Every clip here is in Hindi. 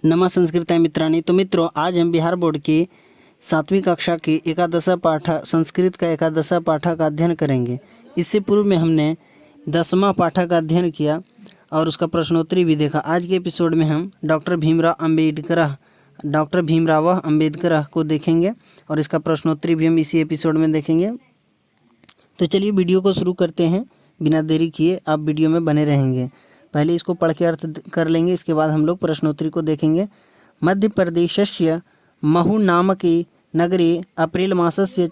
नमा संस्कृत मित्रांनी। तो मित्रों, आज हम बिहार बोर्ड के 7वीं कक्षा के एकादशा पाठ संस्कृत का एकादशा पाठा का अध्ययन करेंगे। इससे पूर्व में हमने 10वां पाठा का अध्ययन किया और उसका प्रश्नोत्तरी भी देखा। आज के एपिसोड में हम डॉक्टर भीमराव अम्बेडकर को देखेंगे और इसका प्रश्नोत्तरी भी हम इसी एपिसोड में देखेंगे। तो चलिए वीडियो को शुरू करते हैं। बिना देरी किए आप वीडियो में बने रहेंगे। पहले इसको पढ़ के अर्थ कर लेंगे, इसके बाद हम लोग प्रश्नोत्तरी को देखेंगे। मध्य प्रदेशस्य महू नामके नगरे अप्रैल मासस्य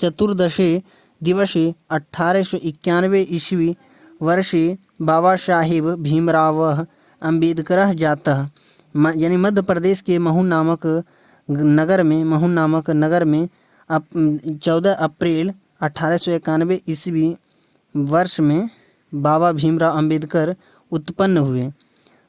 चतुर्दशे दिवसे 1891 ईस्वी वर्षे बाबा साहेब भीमराव अम्बेडकर जातः। यानी मध्य प्रदेश के महू नामक नगर में 14 अप्रैल 1891 ईस्वी वर्ष में बाबा भीमराव अम्बेडकर उत्पन्न हुए।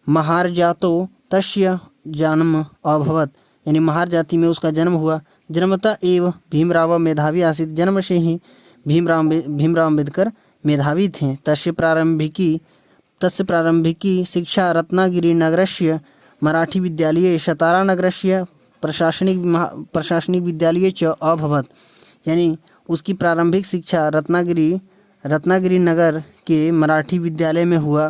महार जातो तस्य जन्म अभवत, यानी महार जाति में उसका जन्म हुआ। जन्मतः एव भीमराव मेधावी आसीत, जन्म से ही भीमराव अम्बेडकर मेधावी थे। तस्य प्रारंभिकी शिक्षा रत्नागिरी नगरस्य मराठी विद्यालये सतारा नगरस्य प्रशासनिक विद्यालये च अभवत, यानी उसकी प्रारंभिक शिक्षा रत्नागिरी नगर के मराठी विद्यालय में हुआ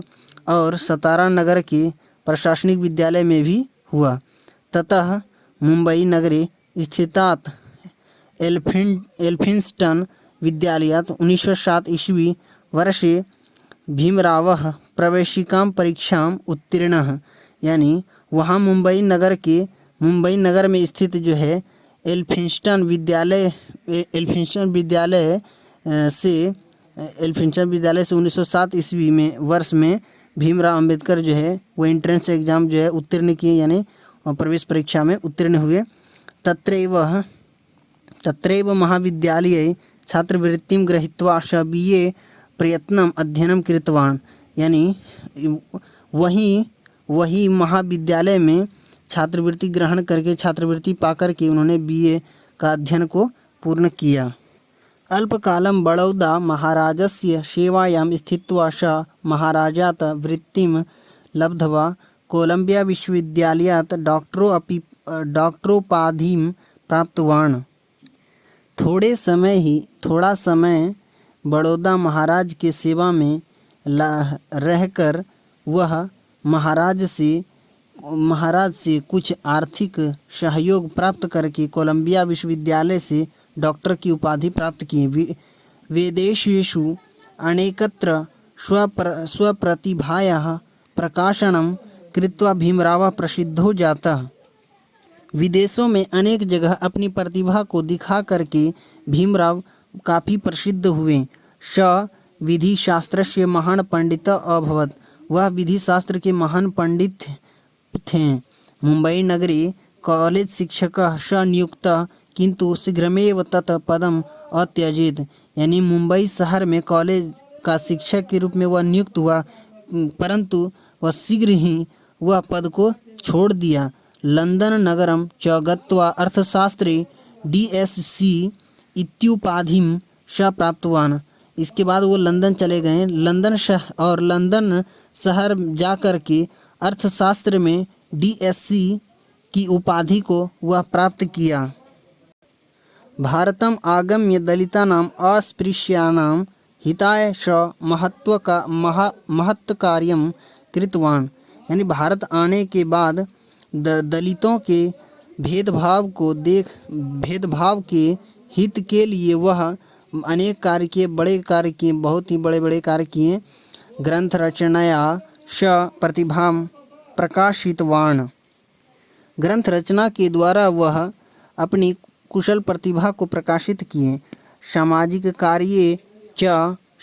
और सतारा नगर के प्रशासनिक विद्यालय में भी हुआ। ततः मुंबई नगरे स्थितात् एल्फिंस्टन विद्यालयात् 1907 ईस्वी वर्षे भीमरावः प्रवेशिकां परीक्षाम् उत्तीर्णः, यानी वहाँ मुंबई नगर में स्थित जो है एल्फिंस्टन विद्यालय से 1907 ईस्वी में वर्ष में भीमराव अम्बेडकर जो है वो एंट्रेंस एग्ज़ाम जो है उत्तीर्ण किए, यानी प्रवेश परीक्षा में उत्तीर्ण हुए। तत्रैव महाविद्यालये छात्रवृत्तिं गृहीत्वा स BA प्रयत्नम् अध्ययनं कृतवान्, यानी वही महाविद्यालय में छात्रवृत्ति ग्रहण करके छात्रवृत्ति पाकर के उन्होंने BA का अध्ययन को पूर्ण किया। अल्पकालं बड़ौदा महाराजस्य सेवायां स्थित्वा स महाराजात् वृत्तिं लब्ध्वा कोलंबिया विश्वविद्यालयात् डॉक्टरोपाधिं प्राप्तवान्। थोड़ा समय बड़ौदा महाराज के सेवा में रहकर वह महाराज से कुछ आर्थिक सहयोग प्राप्त करके कोलंबिया विश्वविद्यालय से डॉक्टर की उपाधि प्राप्त की। विदेशेषु अनेकत्र स्वप्रतिभायाः प्रकाशनं कृत्वा भीमराव प्रसिद्धो जातः। विदेशों में अनेक जगह अपनी प्रतिभा को दिखा करके भीमराव काफ़ी प्रसिद्ध हुए। स विधि शास्त्रस्य महान पंडितः अभवत, वह विधि शास्त्र के महान पंडित थे। मुंबई नगरे कॉलेज शिक्षकः स नियुक्तः किंतु शीघ्रमेव तत् पदम अत्यजेत, यानी मुंबई शहर में कॉलेज का शिक्षक के रूप में वह नियुक्त हुआ, परंतु वह शीघ्र ही वह पद को छोड़ दिया। लंदन नगरम च गत्वा अर्थशास्त्रे DSc इत्युपाधिं स प्राप्तवान्, इसके बाद वो लंदन चले गए। लंदन शहर जा कर के अर्थशास्त्र में DSc की उपाधि को वह प्राप्त किया। भारतम आगम्य दलितानां अस्पृश्यानां हिताय स महत्कार्यं कृतवान्, यानी भारत आने के बाद दलितों के भेदभाव के हित के लिए वह अनेक कार्य किए, बहुत ही बड़े कार्य किए। ग्रंथ रचनाया स प्रतिभां प्रकाशितवान्, ग्रंथ रचना के द्वारा वह अपनी कुशल प्रतिभा को प्रकाशित किए। सामाजिक कार्ये च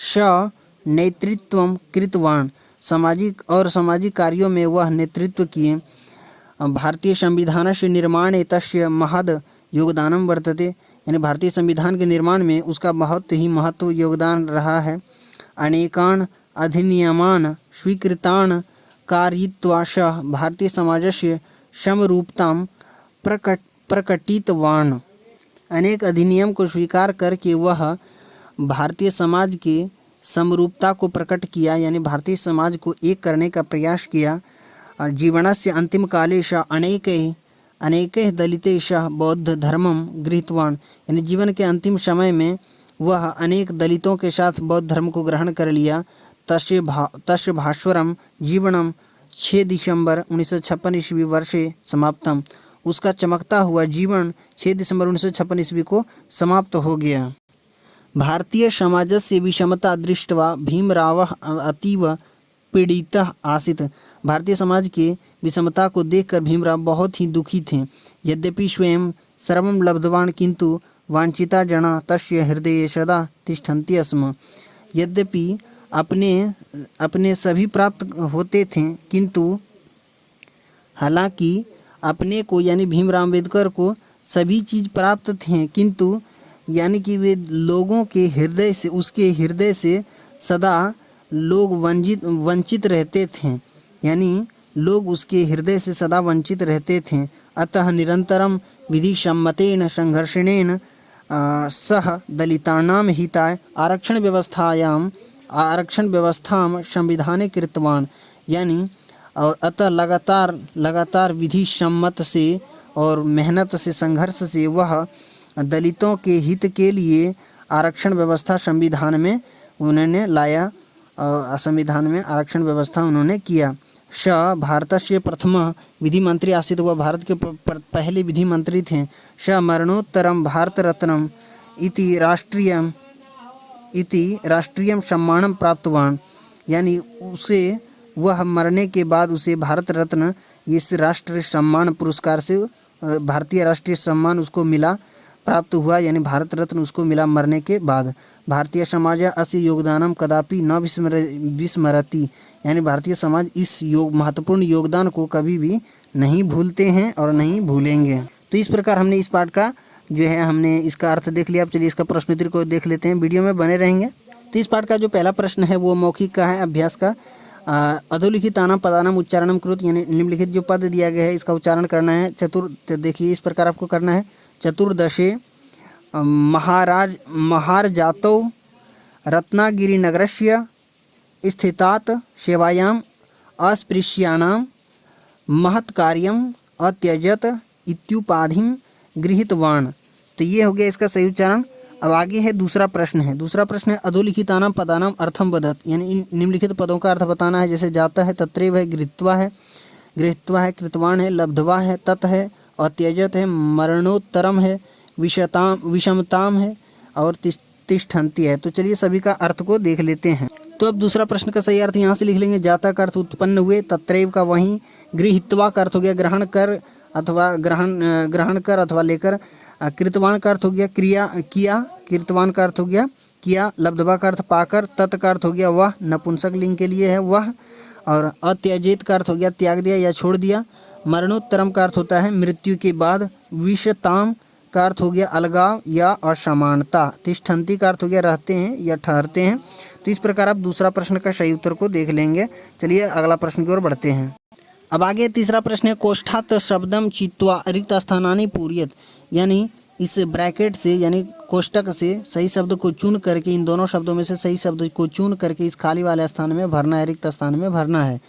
स नेतृत्वं कृतवान्, सामाजिक कार्यों में वह नेतृत्व किए। भारतीय संविधानस्य निर्माणे तस्य महद योगदानं वर्तते, यानी भारतीय संविधान के निर्माण में उसका बहुत ही महत्व योगदान रहा है। अनेकान् अधिनियमान् स्वीकृतान् कारयित्वा सः भारतीय समाजस्य समरूपतां प्रकटितवान्, अनेक अधिनियम को स्वीकार करके वह भारतीय समाज के समरूपता को प्रकट किया, यानी भारतीय समाज को एक करने का प्रयास किया। जीवनस्य अन्तिमकाले सः अनेकैः दलितेषः बौद्ध धर्मं गृहीतवान्, यानी जीवन के अंतिम समय में वह अनेक दलितों के साथ बौद्ध धर्म को ग्रहण कर लिया। तस्य भास्वरम जीवनम 6 दिसंबर 1956 ईस्वी वर्षे समाप्तम, उसका चमकता हुआ जीवन 6 दिसंबर 1956 ईस्वी को समाप्त हो गया। भारतीय समाजस्य विषमता दृष्ट्वा भीमरावः अतीव पीड़ितः आसीत्, भारतीय समाज के विषमता को देखकर भीमराव बहुत ही दुखी थे। यद्यपि स्वयं सर्वं लब्धवान् किंतु वांछिता जना तस्य हृदये सदा तिष्ठन्ति स्म, यद्यपि अपने सभी प्राप्त होते थे, किंतु हालांकि अपने को यानी भीमराव अम्बेडकर को सभी चीज़ प्राप्त थे, किंतु यानी कि वे लोगों के हृदय से, उसके हृदय से सदा लोग वंचित रहते थे, यानी लोग उसके हृदय से सदा वंचित रहते थे। अतः निरंतरम विधिसम्मतेन संघर्षेण सह दलितानां हिताय आरक्षण व्यवस्थां संविधाने कृतवान्, यानी और अतः लगातार विधि सम्मत से और मेहनत से, संघर्ष से वह दलितों के हित के लिए आरक्षण व्यवस्था संविधान में उन्होंने लाया, संविधान में आरक्षण व्यवस्था उन्होंने किया। स भारतस्य प्रथम विधि मंत्री आसीत्, वह भारत के पहले विधि मंत्री थे। स मरणोत्तरम भारत रत्नम इति राष्ट्रीय सम्मानम प्राप्तवान, यानी उसे वह मरने के बाद उसे भारत रत्न इस राष्ट्रीय सम्मान पुरस्कार से भारतीय राष्ट्रीय सम्मान उसको मिला, प्राप्त हुआ, यानी भारत रत्न उसको मिला मरने के बाद। भारतीय समाज अस्य योगदानम कदापि न विस्मरति, यानी भारतीय समाज इस महत्वपूर्ण योगदान को कभी भी नहीं भूलते हैं और नहीं भूलेंगे। तो इस प्रकार हमने इस पाठ का जो है हमने इसका अर्थ देख लिया। अब चलिए इसका प्रश्नोत्तरी को देख लेते हैं, वीडियो में बने रहेंगे। तो इस पाठ का जो पहला प्रश्न है वो मौखिक का है, अभ्यास का। अधोलिखितानां पदानां उच्चारणं कृत, यानी निम्नलिखित जो पद दिया गया है इसका उच्चारण करना है। देखिए इस प्रकार आपको करना है। चतुर्दशे महारजातौ रत्नागिरिनगरस्य स्थितात् सेवायाम् अस्पृश्याणां महत्कार्यम् अत्यजत इत्युपाधिं गृहीतवान्। तो ये हो गया इसका सही उच्चारण। अब आगे है दूसरा प्रश्न है। दूसरा प्रश्न है अधोलिखितानां पदानां अर्थम वदत, यानी निम्नलिखित पदों का अर्थ बताना है। जैसे जाता है, तत्रैव है, गृहीत्वा है, कृतवान है, लब्ध्वा है, तत् है, अत्यजत है, मरणोत्तरम है, विषमताम है और तिष्ठन्ति है। तो चलिए सभी का अर्थ को देख लेते हैं। तो अब दूसरा प्रश्न का सही अर्थ यहाँ से लिख लेंगे। जाता का अर्थ उत्पन्न हुए, तत्रैव का वहीं, गृहीत्वा का अर्थ हो गया ग्रहण कर अथवा लेकर, कृतवान का अर्थ हो गया किया, कृतवान का अर्थ हो गया किया, लब्ध्वा का अर्थ पाकर, तत् का अर्थ हो गया वह, नपुंसक लिंग के लिए है वह, और अत्यजित का अर्थ हो गया त्याग दिया या छोड़ दिया, मरणोत्तरम का अर्थ होता है मृत्यु के बाद, विषताम का अर्थ हो गया अलगाव या असमानता, तिष्ठन्ति का अर्थ हो गया रहते हैं या ठहरते हैं। तो इस प्रकार आप दूसरा प्रश्न का सही उत्तर को देख लेंगे। चलिए अगला प्रश्न की ओर बढ़ते हैं। अब आगे तीसरा प्रश्न है कोष्ठात् शब्दम चित्वा रिक्त स्थानानि पूरयेत्, यानी इस ब्रैकेट से यानी कोष्टक से सही शब्द को चुन करके, इन दोनों शब्दों में से सही शब्द को चुन करके इस खाली वाले स्थान में भरना है, रिक्त स्थान में भरना है।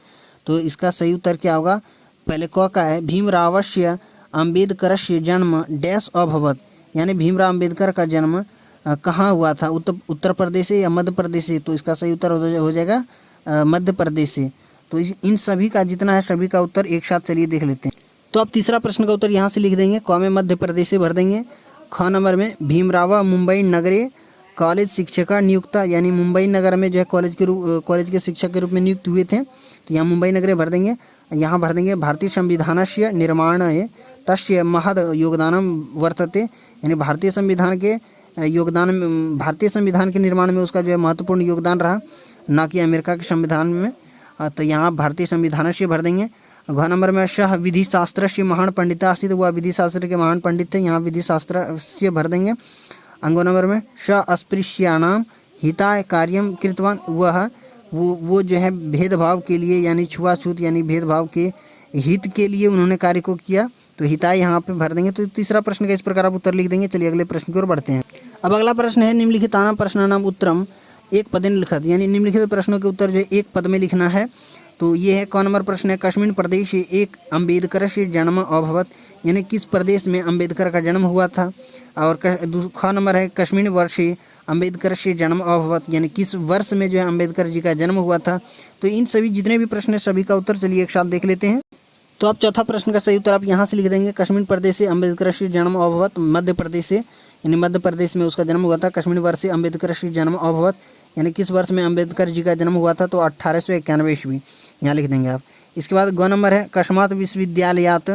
तो इसका सही उत्तर क्या होगा? पहले क का है भीमरावस्य अम्बेडकरस्य जन्म डैश अभवत, यानी भीमराव अम्बेडकर का जन्म कहाँ हुआ था? उत्तर प्रदेश से या मध्य प्रदेश से? तो इसका सही उत्तर हो जाएगा मध्य प्रदेश से। तो इन सभी का जितना है सभी का उत्तर एक साथ चलिए देख लेते हैं। तो अब तीसरा प्रश्न का उत्तर यहाँ से लिख देंगे, क में मध्य प्रदेश से भर देंगे। ख नंबर में भीमराव मुंबई नगरे कॉलेज शिक्षका नियुक्ता, यानी मुंबई नगर में जो है कॉलेज के शिक्षक के रूप में नियुक्त हुए थे, तो यहाँ मुंबई नगरे भर देंगे। यहाँ भर देंगे भारतीय संविधानस्य निर्माणाय तस्य महद योगदानम वर्तते, यानी भारतीय संविधान के निर्माण में उसका जो है महत्वपूर्ण योगदान रहा, ना कि अमेरिका के संविधान में। तो यहाँ भारतीय संविधान से भर देंगे। घ नंबर में सह विधि शास्त्र से महान पंडित आसित, वह विधि शास्त्र के महान पंडित थे, यहाँ विधि शास्त्र से भर देंगे। अंगो नंबर में स अस्पृश्याणाम हिताय कार्यम कृतवान, वो जो है भेदभाव के लिए यानी छुआछूत यानी भेदभाव के हित के लिए उन्होंने कार्य को किया, तो हिताय यहाँ पे भर देंगे। तो तीसरा प्रश्न का इस प्रकार आप उत्तर लिख देंगे। चलिए अगले प्रश्न की ओर बढ़ते हैं। अब अगला प्रश्न है निम्नलिखितानां प्रश्नानां उत्तरम एक पदेन लिखत, यानी निम्नलिखित प्रश्नों के उत्तर जो है एक पद में लिखना है। तो ये है क नंबर प्रश्न है, कस्मिन् प्रदेशे एक अम्बेडकरस्य जन्म अभवत्, यानी किस प्रदेश में अम्बेडकर का जन्म हुआ था। और ख नंबर है, कस्मिन् वर्षे अम्बेडकरस्य जन्म अभवत्, यानी किस वर्ष में जो है अम्बेडकर जी का जन्म हुआ था। तो इन सभी जितने भी प्रश्न है सभी का उत्तर चलिए एक साथ देख लेते हैं। तो आप चौथा प्रश्न का सही उत्तर आप यहाँ से लिख देंगे, कस्मिन् प्रदेशे अम्बेडकरस्य जन्म अभवत्, मध्य प्रदेश से, यानी मध्य प्रदेश में उसका जन्म हुआ था। कस्मिन् वर्षे अम्बेडकरस्य जन्म अभवत्, यानी किस वर्ष में अम्बेडकर जी का जन्म हुआ था, तो 1891 ईस्वी, यहाँ लिख देंगे आप। इसके बाद ग नंबर है, कस्मात् विश्वविद्यालयात्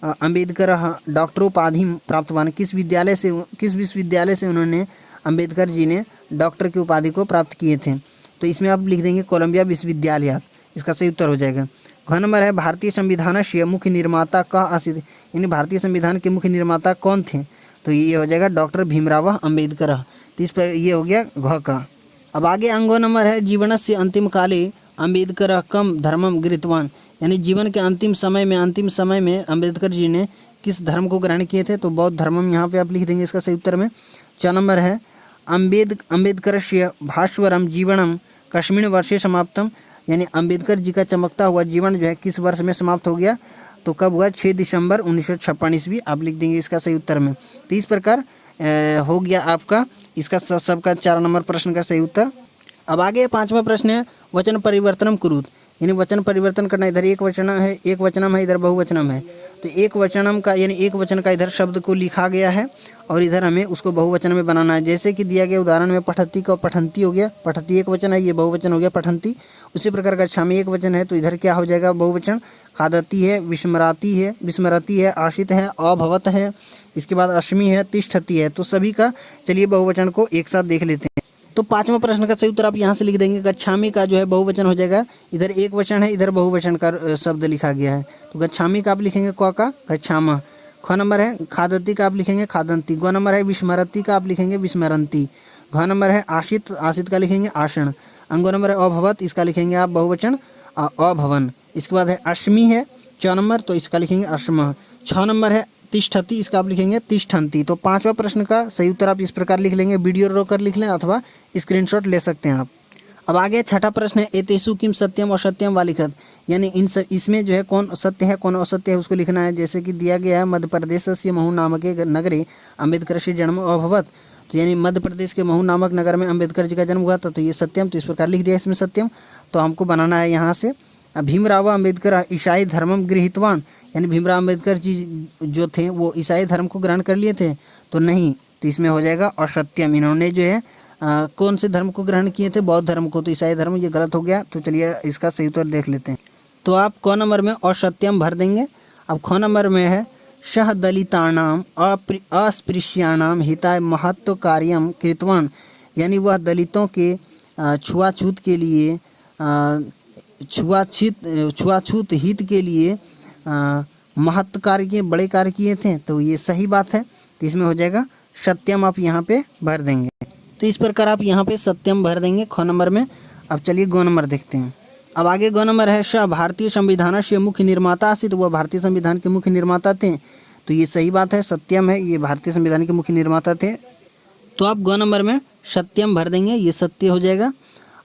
अम्बेडकर डॉक्टरोपाधि प्राप्तवान, किस विश्वविद्यालय से उन्होंने अम्बेडकर जी ने डॉक्टर की उपाधि को प्राप्त किए थे। तो इसमें आप लिख देंगे कोलंबिया विश्वविद्यालय, इसका सही उत्तर हो जाएगा। घ नंबर है, भारतीय संविधानस्य मुख्य निर्माता का आसित, यानी भारतीय संविधान के मुख्य निर्माता कौन थे, तो ये हो जाएगा डॉक्टर भीमराव अम्बेडकर। तो इस पर ये हो गया घ का। अब आगे अंगो नंबर है, जीवनस्य अंतिम काले अम्बेडकर कम धर्मम गृहीतवान, यानी जीवन के अंतिम समय में अम्बेडकर जी ने किस धर्म को ग्रहण किए थे, तो बौद्ध धर्मम, यहाँ पे आप लिख देंगे इसका सही उत्तर में। 4 नंबर है, अम्बेडकरस्य भास्वरम जीवनम कस्मिन् वर्षे समाप्तम, यानी अम्बेडकर जी का चमकता हुआ जीवन जो है किस वर्ष में समाप्त हो गया, तो कब हुआ, 6 दिसंबर 1956 ईस्वी, आप लिख देंगे इसका सही उत्तर में। तो इस प्रकार हो गया आपका इसका सबका 4 नंबर प्रश्न का सही उत्तर। अब आगे 5वां प्रश्न है, वचन परिवर्तनम कुरुत, यानी वचन परिवर्तन करना, इधर एक वचनम है, इधर बहुवचनम है। तो एक वचनम का यानी एक वचन का इधर शब्द को लिखा गया है और इधर हमें उसको बहुवचन में बनाना है। जैसे कि दिया गया उदाहरण में पठती का पठंती हो गया, पठती एक वचन है, ये बहुवचन हो गया पठंती। उसी प्रकार गच्छामि एक वचन है, तो इधर क्या हो जाएगा, बहुवचन। खादती है, विस्मरती है, आशित है, अभवत है, इसके बाद अश्मी है, तिष्ठति है। तो सभी का चलिए बहुवचन को एक साथ देख लेते हैं। तो 5वां प्रश्न का सही उत्तर आप यहाँ से लिख देंगे, गच्छामि का जो है बहुवचन हो जाएगा, इधर एक वचन है, इधर बहुवचन का शब्द लिखा गया है। तो गच्छामि का आप लिखेंगे क का गच्छामः। ख नंबर है, खादती का आप लिखेंगे खादंती। ग नंबर है, विस्मरती का आप लिखेंगे विस्मरंती। घ नंबर है, आशित का लिखेंगे आषण। अंगो नंबर है, अभवत, इसका लिखेंगे आप बहुवचन अभवन। इसके बाद है अश्मी है 4 नंबर, तो इसका लिखेंगे अश्म। 6 नंबर है, तिष्ठति, इसका आप लिखेंगे तिष्ठन्ति। तो 5वां प्रश्न का सही उत्तर आप इस प्रकार लिख लेंगे, वीडियो रोक कर लिख लें अथवा स्क्रीनशॉट ले सकते हैं आप। अब आगे 6ठा प्रश्न है, एतेषु किम सत्यम असत्यम वा लिखत, यानी इसमें जो है कौन सत्य है कौन असत्य है उसको लिखना है। जैसे कि दिया गया है, मध्य प्रदेश से महू नामक नगरे अम्बेडकर जन्म अभवत, तो यानी मध्य प्रदेश के महू नामक नगर में अम्बेडकर जी का जन्म हुआ था, तो ये सत्यम, तो इस प्रकार लिख दिया इसमें सत्यम। तो हमको बनाना है यहाँ से, भीमराव अम्बेडकर ईसाई धर्मम गृहीतवान, यानी भीमराव अम्बेडकर जी जो थे वो ईसाई धर्म को ग्रहण कर लिए थे, तो नहीं, तो इसमें हो जाएगा असत्यम। इन्होंने जो है कौन से धर्म को ग्रहण किए थे, बौद्ध धर्म को, तो ईसाई धर्म, ये गलत हो गया। तो चलिए इसका सही उत्तर देख लेते हैं। तो आप क नंबर में असत्यम भर देंगे। अब ख नंबर में है, सह दलितानाम अस्पृश्याणाम हिताय महत्व कार्यम कृतवान, यानी वह दलितों के छुआछूत के लिए छुआछूत हित के लिए महत्व कार्य किए, बड़े कार्य किए थे, तो ये सही बात है। तो इसमें हो जाएगा सत्यम, आप यहाँ पे भर देंगे। तो इस प्रकार आप यहाँ पे सत्यम भर देंगे ख नंबर में। अब चलिए ग नंबर देखते हैं। अब आगे ग नंबर है, स भारतीय संविधान से मुख्य निर्माता आसित, तो वह भारतीय संविधान के मुख्य निर्माता थे, तो ये सही बात है, सत्यम है, ये भारतीय संविधान के मुख्य निर्माता थे। तो आप ग नंबर में सत्यम भर देंगे, ये सत्य हो जाएगा।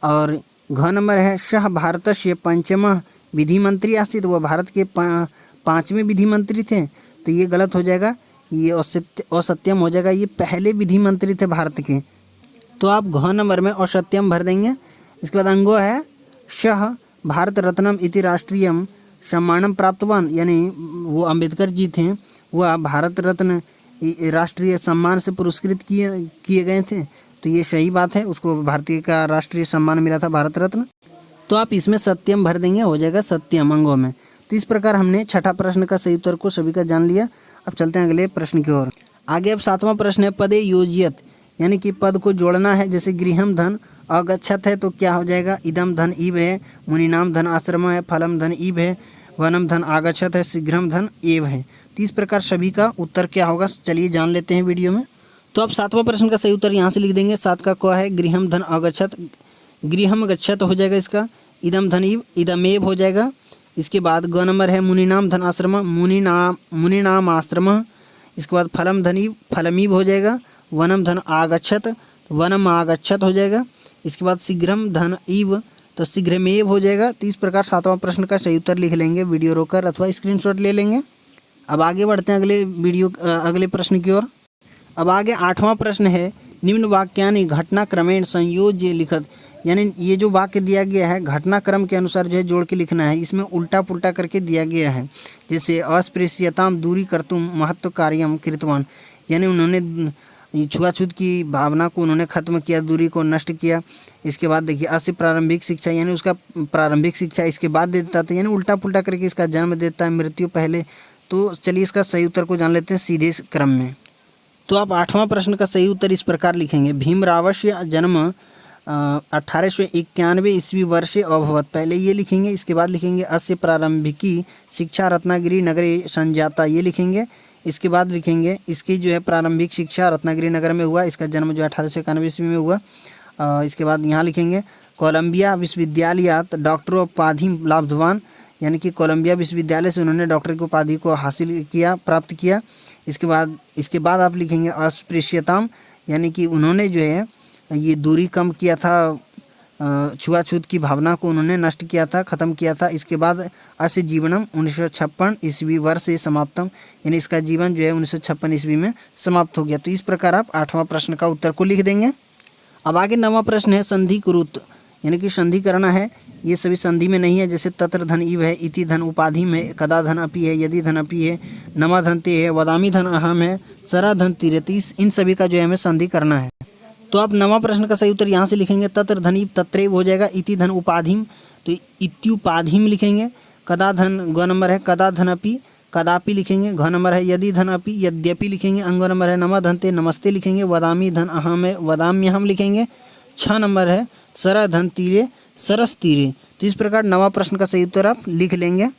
और घ नंबर है, सह भारतस्य पंचमः विधि मंत्री आसित, वह भारत के 5वें विधि मंत्री थे, तो ये गलत हो जाएगा, ये असत्यम हो जाएगा, ये पहले विधि मंत्री थे भारत के। तो आप घ नंबर में असत्यम भर देंगे। इसके बाद अंगो है, सह भारत रत्नम इति राष्ट्रीयम सम्मानम प्राप्तवान, यानी वो अम्बेडकर जी थे, वह भारत रत्न राष्ट्रीय सम्मान से पुरस्कृत किए गए थे, तो ये सही बात है, उसको भारतीय का राष्ट्रीय सम्मान मिला था, भारत रत्न। तो आप इसमें सत्यम भर देंगे, हो जाएगा सत्यम अंगों में। तो इस प्रकार हमने 6ठा प्रश्न का सही उत्तर को सभी का जान लिया। अब चलते हैं अगले प्रश्न की ओर। आगे अब 7वां प्रश्न है, पदे योजियत, यानी कि पद को जोड़ना है। जैसे गृहम धन अगच्छत है, तो क्या हो जाएगा, इदम धन इव है, मुनिनाम धन आश्रम है, फलम धन इव है, वनम धन आगच्छत है, शीघ्रम धन एव है। तो इस प्रकार सभी का उत्तर क्या होगा, चलिए जान लेते हैं वीडियो में। तो आप 7वां प्रश्न का सही उत्तर यहाँ से लिख देंगे। 7 का क है, गृहम धन अगच्छत, गृहम गच्छत हो जाएगा इसका। इदम धन इव, इदमेव हो जाएगा। इसके बाद ग नंबर है, मुनिनाम धन आश्रम, मुनिनाम आश्रम। इसके बाद फलम धन इव, फलमीव हो जाएगा। वनम धन आगच्छत, वनम आगच्छत हो जाएगा। इसके बाद शीघ्रम धन इव, तो शीघ्रमेव हो जाएगा। तो इस प्रकार 7वां प्रश्न का सही उत्तर लिख लेंगे वीडियो रोकर अथवा स्क्रीनशॉट ले लेंगे। अब आगे बढ़ते हैं अगले प्रश्न की ओर। अब आगे 8वां प्रश्न है, निम्न वाक्यानि घटनाक्रमेण संयोज्य लिखत, यानी ये जो वाक्य दिया गया है घटनाक्रम के अनुसार जो है जोड़ के लिखना है। इसमें उल्टा पुल्टा करके दिया गया है। जैसे अस्पृश्यताम दूरी कर्तुम महत्व कार्यम कृतवान, यानी उन्होंने छुआछूत की भावना को उन्होंने खत्म किया, दूरी को नष्ट किया। इसके बाद देखिए अस्य प्रारंभिक शिक्षा, यानी उसका प्रारंभिक शिक्षा इसके बाद देता था, यानी उल्टा पुल्टा करके इसका जन्म देता है, मृत्यु पहले। तो चलिए इसका सही उत्तर को जान लेते हैं सीधे क्रम में। तो आप 8वां प्रश्न का सही उत्तर इस प्रकार लिखेंगे, भीमरावस्य जन्म 1891 ईस्वी वर्षे अभवत, पहले ये लिखेंगे। इसके बाद लिखेंगे अस्य प्रारंभिकी शिक्षा रत्नागिरी नगरे संजाता, ये लिखेंगे। इसके बाद लिखेंगे इसकी जो है प्रारंभिक शिक्षा रत्नागिरी नगर में हुआ, इसका जन्म जो 1891 ईस्वी में हुआ। इसके बाद यहाँ लिखेंगे कोलंबिया विश्वविद्यालयात डॉक्टर उपाधि लाभवान, यानी कि कोलंबिया विश्वविद्यालय से उन्होंने डॉक्टर की उपाधि को हासिल किया, प्राप्त किया। इसके बाद आप लिखेंगे अस्पृश्यताम, यानी कि उन्होंने जो है ये दूरी कम किया था, छुआछूत की भावना को उन्होंने नष्ट किया था, ख़त्म किया था। इसके बाद अस्य जीवनम 1956 ईस्वी वर्षे समाप्तम, यानी इसका जीवन जो है 1956 ईस्वी में समाप्त हो गया। तो इस प्रकार आप 8वां प्रश्न का उत्तर को लिख देंगे। अब आगे 9वां प्रश्न है संधि कुरुत, यानी कि संधि करना है। ये सभी संधि में नहीं है, जैसे तत्र धन इव है, इति धन उपाधि में, कदा धन अपि है, यदि धन अपि है, नमा धन ते है, वदामी धन अहम है, सरा धन तीरति, इन सभी का जो है हमें संधि करना है। तो आप 9वां प्रश्न का सही उत्तर यहाँ से लिखेंगे, तत्र धन इव तत्रैव हो जाएगा, इति धन उपाधिम तो इत्युपाधिम लिखेंगे, कदा धन ग नंबर है, कदा धन अपि कदापि लिखेंगे, घ नंबर है, यदि धन अपि यद्यपि लिखेंगे, अंग नंबर है, नमा धन ते नमस्ते लिखेंगे, वदामी धन अहम है, वदाम्यहम लिखेंगे, 6 नंबर है, सरा धन तीरे सरस तीरे। तो इस प्रकार 9वां प्रश्न का सही उत्तर आप लिख लेंगे।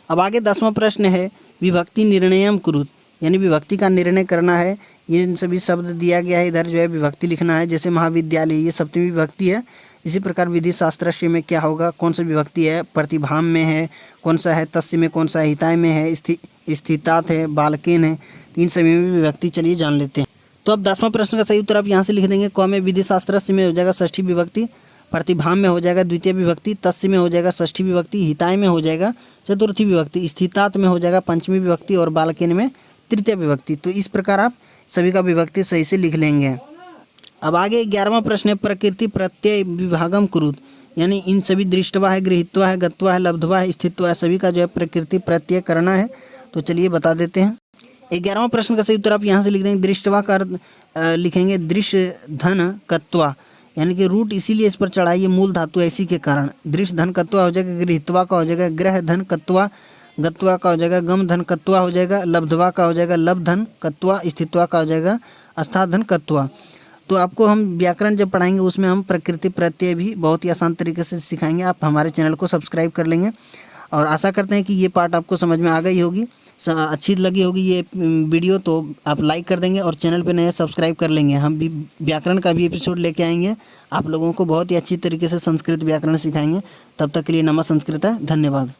अब आगे 10वां प्रश्न है विभक्ति निर्णयम कुरुत, यानी विभक्ति का निर्णय करना है। ये सभी शब्द दिया गया है, इधर जो है विभक्ति लिखना है। जैसे महाविद्यालय ये सप्तमी विभक्ति है, इसी प्रकार विधि शास्त्रस्य में क्या होगा, कौन सा विभक्ति है, प्रतिभाम में है, कौन सा है तस्य में, कौन सा है हिताय में है, स्थितात है, बालकेन है, इन सभी में विभक्ति चलिए जान लेते हैं। तो अब 10वां प्रश्न का सही उत्तर आप यहाँ से लिख देंगे, क में विधि शास्त्रस्य में हो जाएगा षष्ठी विभक्ति, प्रतिभाम में हो जाएगा द्वितीय विभक्ति, तस्य में हो जाएगा षष्ठी विभक्ति, हिताय में हो जाएगा चतुर्थी विभक्ति, स्थितात में हो जाएगा पंचमी विभक्ति और बालकेन में तृतीय विभक्ति। तो इस प्रकार आप सभी का विभक्ति सही से लिख लेंगे। अब आगे 11वां प्रश्न है प्रकृति प्रत्यय विभागम कुरुत, यानी इन सभी दृष्टवा है, गृहीत्वा है, गत्वा है, लब्धवा है, स्थित्वा है, सभी का जो है प्रकृति प्रत्यय करना है। तो चलिए बता देते हैं। 11वां प्रश्न का सही उत्तर आप यहाँ से लिख देंगे, दृष्टवा का लिखेंगे दृश्य धन कत्वा, यानी कि रूट इसीलिए इस पर चढ़ाइए, मूल धातु है इसी के कारण। दृश्य धन कत्वा हो जाएगा, गृहीत्वा का हो जाएगा ग्रह धन कत्वा, गत्वा का हो जाएगा गम धन कत्वा हो जाएगा, लब्धवा का हो जाएगा लब धन कत्वा, स्थित्वा का हो जाएगा अस्था धन कत्वा। तो आपको हम व्याकरण जब पढ़ाएंगे उसमें हम प्रकृति प्रत्यय भी बहुत ही आसान तरीके से सिखाएंगे। आप हमारे चैनल को सब्सक्राइब कर लेंगे और आशा करते हैं कि ये पार्ट आपको समझ में आ गई होगी, अच्छी लगी होगी ये वीडियो। तो आप लाइक कर देंगे और चैनल पे नए सब्सक्राइब कर लेंगे। हम भी व्याकरण का भी एपिसोड लेके आएंगे, आप लोगों को बहुत ही अच्छी तरीके से संस्कृत व्याकरण सिखाएंगे। तब तक के लिए नमः संस्कृत, धन्यवाद।